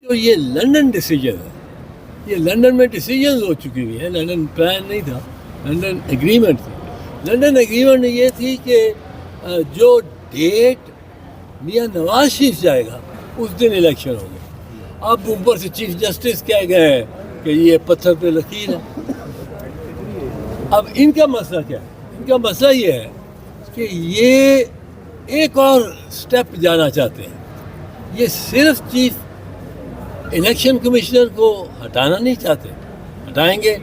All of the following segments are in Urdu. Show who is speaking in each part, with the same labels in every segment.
Speaker 1: جو یہ لنڈن ڈیسیجن ہے، یہ لنڈن میں ڈیسیجنز ہو چکی ہوئی ہیں. لنڈن پلان نہیں تھا، لنڈن ایگریمنٹ تھی. لنڈن ایگریمنٹ یہ تھی کہ جو ڈیٹ میاں نواز شریف جائے گا اس دن الیکشن ہوگا. اب اوپر سے چیف جسٹس کہہ گئے ہیں کہ یہ پتھر پہ لکیر ہے. اب ان کا مسئلہ کیا ہے؟ ان کا مسئلہ یہ ہے کہ یہ ایک اور سٹیپ جانا چاہتے ہیں. یہ صرف چیف الیکشن کمشنر کو ہٹانا نہیں چاہتے. ہٹائیں گے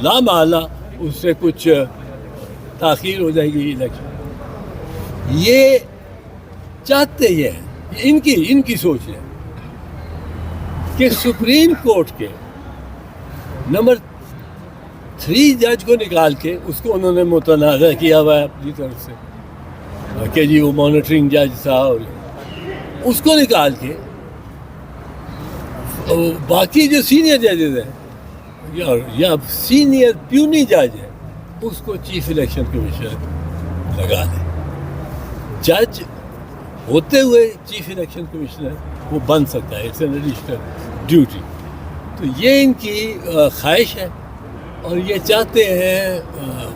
Speaker 1: لا محالہ اس سے کچھ تاخیر ہو جائے گی الیکشن. یہ چاہتے یہ ہیں، ان کی سوچ ہے کہ سپریم کورٹ کے نمبر 3 جج کو نکال کے اس کو انہوں نے متنازع کیا ہوا ہے اپنی طرف سے کہ جی وہ مانیٹرنگ جج تھا، اور اس کو نکال کے باقی جو سینئر ججز ہیں یا سینئر پیونی جج ہیں اس کو چیف الیکشن کمشنر لگا دیں. جج ہوتے ہوئے چیف الیکشن کمشنر وہ بن سکتا ہے، اٹس این ایڈیشنل ڈیوٹی. تو یہ ان کی خواہش ہے اور یہ چاہتے ہیں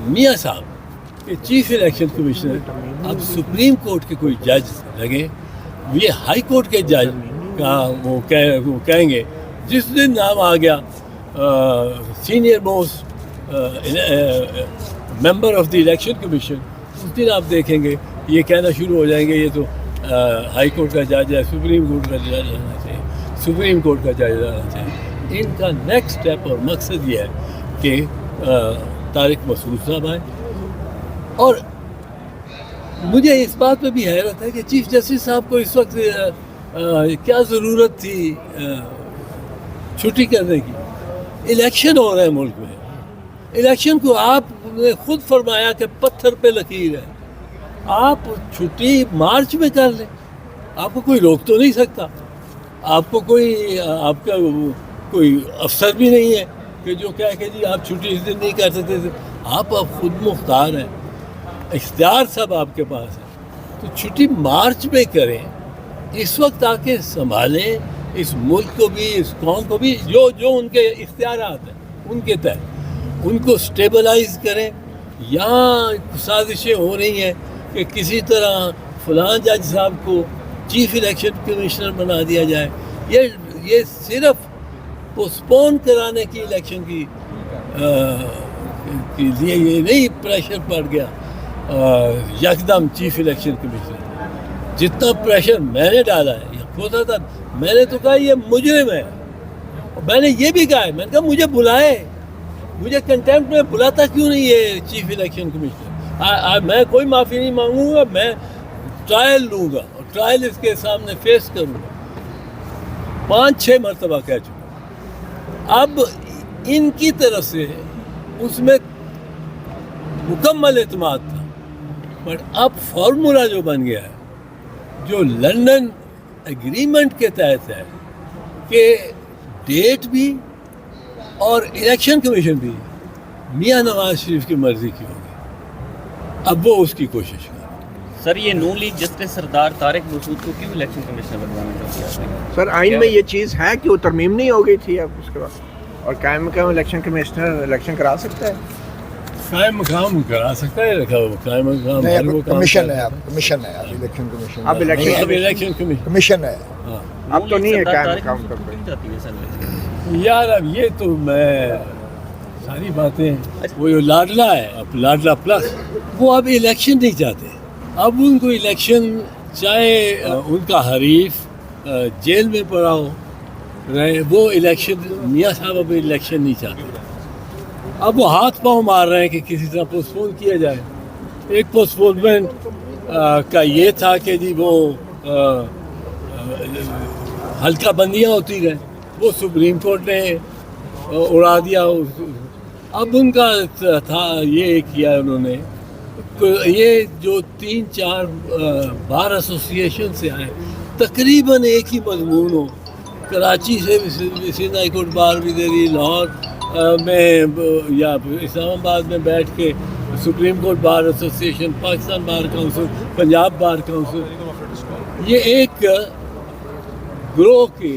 Speaker 1: میاں صاحب کہ چیف الیکشن کمشنر اب سپریم کورٹ کے کوئی جج لگے. یہ ہائی کورٹ کے جج کا وہ کہیں گے جس دن نام آ گیا senior most member of the election commission, اس دن آپ دیکھیں گے یہ کہنا شروع ہو جائیں گے یہ تو ہائی کورٹ کا جج ہے، سپریم کورٹ کا جج رہنا چاہیے، سپریم کورٹ کا جج رہنا چاہیے. ان کا نیکسٹ اسٹیپ اور مقصد یہ ہے کہ طارق مسعود صاحب آئیں. اور مجھے اس بات پہ بھی حیرت ہے کہ چیف جسٹس صاحب کو اس وقت کیا ضرورت تھی چھٹی کرنے کی. الیکشن ہو رہے ہیں ملک میں. الیکشن کو آپ نے خود فرمایا کہ پتھر پہ لکیر ہے. آپ چھٹی مارچ میں کر لیں، آپ کو کوئی روک تو نہیں سکتا. آپ کو آپ کا کوئی افسر بھی نہیں ہے کہ جو کہہ کہ جی آپ چھٹی اس دن نہیں کر سکتے تھے. آپ خود مختار ہیں، اختیار سب آپ کے پاس ہے. تو چھٹی مارچ میں کریں، اس وقت آ کے سنبھالیں اس ملک کو بھی، اس قوم کو بھی، جو ان کے اختیارات ہیں ان کے تحت ان کو سٹیبلائز کریں. یہاں سازشیں ہو رہی ہیں کہ کسی طرح فلاں جج صاحب کو چیف الیکشن کمشنر بنا دیا جائے. یہ صرف پوسٹپون کرانے کی الیکشن کی لیے یہ نہیں پریشر پڑ گیا یکدم چیف الیکشن کمشنر. جتنا پریشر میں نے ڈالا ہے یہ ہوتا تھا. میں نے تو کہا یہ مجرم ہے، اور میں نے یہ بھی کہا ہے، میں نے کہا مجھے بلائے، مجھے کنٹیمپٹ میں بلاتا کیوں نہیں ہے چیف الیکشن کمشنر. میں کوئی معافی نہیں مانگوں گا، میں ٹرائل لوں گا اور ٹرائل اس کے سامنے فیس کروں گا. 5-6 مرتبہ کہہ چکا. اب ان کی طرف سے اس میں مکمل اعتماد تھا، بٹ اب فارمولا جو بن گیا ہے جو لنڈن ایگریمنٹ کے تحت ہے کہ ڈیٹ بھی اور الیکشن کمیشن بھی میاں نواز شریف کی مرضی کی ہوگی. اب وہ اس کی کوشش کریں.
Speaker 2: سر یہ نون لیگ جسٹس سردار طارق مسعود کو کیوں الیکشن کمشنر بنوانا چاہتے ہیں؟
Speaker 3: سر آئین میں یہ چیز ہے کہ وہ ترمیم نہیں ہو گئی تھی اب اس کے بعد، اور قائم مقام الیکشن کمیشنر الیکشن کرا سکتا ہے.
Speaker 1: قائم مقام کرا سکتا ہے، رکھا ہوا قائم مقام
Speaker 4: کمیشن ہے، اب کمیشن ہے، اب الیکشن کمیشن
Speaker 3: اب
Speaker 1: الیکشن کمیشن
Speaker 4: کمیشن ہے.
Speaker 3: اب تو نہیں ہے قائم
Speaker 2: طارق
Speaker 3: مقام
Speaker 2: مسعود کو کیوں چاہتی ہے سر؟
Speaker 1: یار اب یہ تو میں ساری باتیں وہ جو لاڈلا ہے، اب لاڈلا پلس، وہ اب الیکشن نہیں چاہتے. اب ان کو الیکشن چاہے ان کا حریف جیل میں پڑا ہو رہے، وہ الیکشن میاں صاحب اب الیکشن نہیں چاہتے. اب وہ ہاتھ پاؤں مار رہے ہیں کہ کسی طرح پوسٹپون کیا جائے. ایک پوسٹپونمنٹ کا یہ تھا کہ جی وہ حلقہ بندیاں ہوتی رہیں، وہ سپریم کورٹ نے اڑا دیا. اب ان کا تھا یہ کیا انہوں نے، یہ جو 3-4 بار ایسوسیشن سے آئے تقریباً ایک ہی مضمون ہو. کراچی سے سندھ ہائی کورٹ بار بھی دے رہی، لاہور میں یا اسلام آباد میں بیٹھ کے supreme court bar association, Pakistan bar council, Punjab bar council, یہ ایک گروہ کے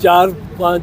Speaker 1: 4-5